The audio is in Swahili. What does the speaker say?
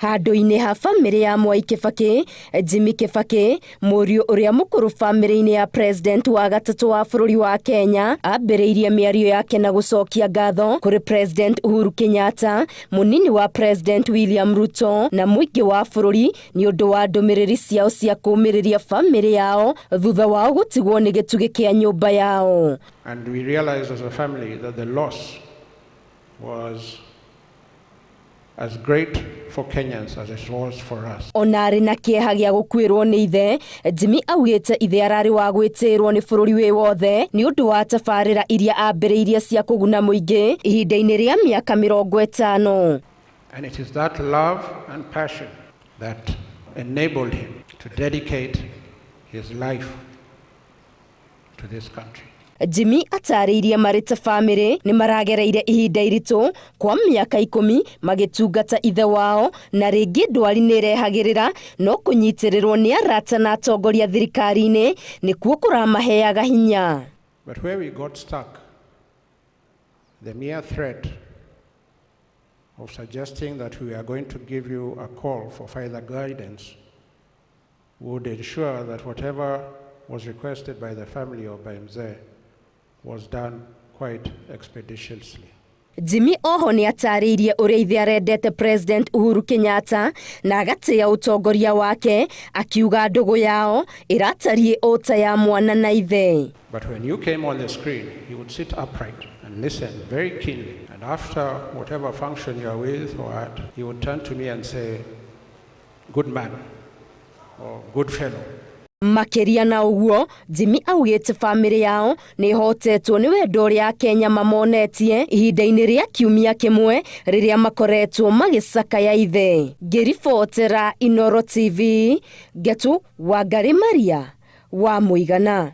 Handũ-inĩ ha bamĩrĩ ya Mwai Kibaki, Jimmy Kibaki, mũriũ ũrĩa mũkũrũ bamĩrĩ-inĩ ya President wa gatatũ wa bũrũri wa Kenya, ambĩrĩirie mĩario yake na gũcokia ngatho kũrĩ President Uhuru Kenyatta, mũnini wa President William Ruto na mũingĩ wa bũrũri nĩ ũndũ wa ndũmĩrĩri ciao cia kũũmĩrĩria bamĩrĩ yao thutha wao gũtigwo nĩ gĩtugĩ kĩa nyũmba yao. And we realized as a family that the loss was as great for Kenyans as it was for us. Ona arĩ na kĩeha gĩa gũkuĩrwo nĩ ithe, Jimmy augĩte ithe ararĩ wa gwĩtĩĩrwo nĩ bũrũri wĩ wothe nĩ ũndũ wa tabarĩra iria ambĩrĩirie cia kũguna mũingĩ ihinda-inĩ rĩa mĩaka 50. And it is that love and passion that enabled him to dedicate his life to this country. Jimmy atarĩirie marĩ ta bamĩrĩ nĩ maragereire ihinda iritũ kwa mĩaka 10 magĩtungata ithe wao, na rĩngĩ ndwari nĩ ĩrehagĩrĩra no kũnyitĩrĩrwo nĩ arata na atongoria thirikari-inĩ nĩkuo kũramaheaga hinya. But where we got stuck, the mere threat of suggesting that we are going to give you a call for further guidance would ensure that whatever was requested by the family or by Mzee was done quite expeditiously. Jimmy oho nĩ atarĩirie ũrĩa ithe arendete President Uhuru Kenyatta na agatĩĩa ũtongoria wake, akiuga ndũgũ yao ĩratariĩ ota ya mwana na ithe. But when you came on the screen, he would sit upright and listen very keenly. And after whatever function you are with or at, he would turn to me and say, "Good man," or "Good fellow." Makĩria na ũguo, Jimmy augĩte bamĩrĩ yao nĩ ihotetwo nĩ wendo ũrĩa Kenya mamonetie ihinda-inĩ rĩa kiumia kĩmwe rĩrĩa makoretwo magĩcakaya ithe. Ngĩribotera Inooro TV, Ngetu Wangari Maria wa Mũigana.